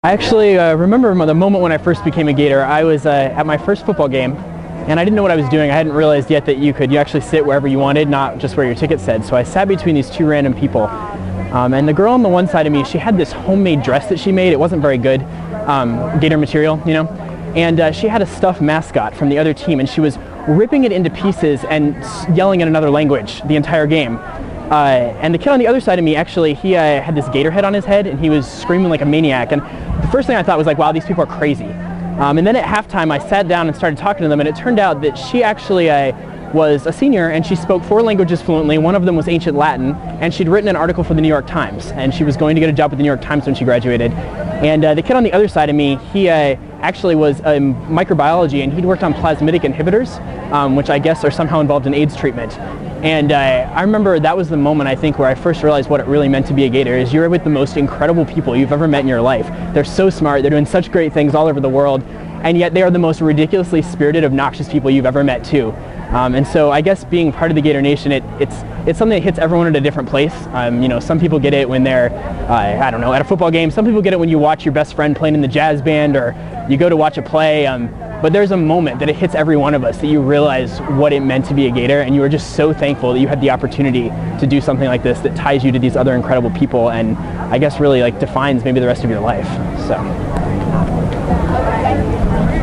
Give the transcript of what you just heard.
I actually remember the moment when I first became a Gator. I was at my first football game, and I didn't know what I was doing. I hadn't realized yet that you actually sit wherever you wanted, not just where your ticket said. So I sat between these two random people, and the girl on the one side of me, she had this homemade dress that she made. It wasn't very good, Gator material, you know, and she had a stuffed mascot from the other team, and she was ripping it into pieces and yelling in another language the entire game. And the kid on the other side of me, actually, he had this gator head on his head, and he was screaming like a maniac. And the first thing I thought was like, wow, these people are crazy. And then at halftime, I sat down and started talking to them, and it turned out that she actually was a senior, and she spoke 4 languages fluently. One of them was ancient Latin, and she'd written an article for the New York Times, and she was going to get a job with the New York Times when she graduated. And the kid on the other side of me, he actually was in microbiology, and he'd worked on plasmidic inhibitors, which I guess are somehow involved in AIDS treatment. And I remember that was the moment, I think, where I first realized what it really meant to be a Gator. Is you're with the most incredible people you've ever met in your life. They're so smart, they're doing such great things all over the world, and yet they are the most ridiculously spirited, obnoxious people you've ever met too. And so I guess being part of the Gator Nation, it's something that hits everyone at a different place. You know, some people get it when they're, I don't know, at a football game. Some people get it when you watch your best friend playing in the jazz band, or you go to watch a play. But there's a moment that it hits every one of us that you realize what it meant to be a Gator, and you are just so thankful that you had the opportunity to do something like this that ties you to these other incredible people, and I guess really like defines maybe the rest of your life. So.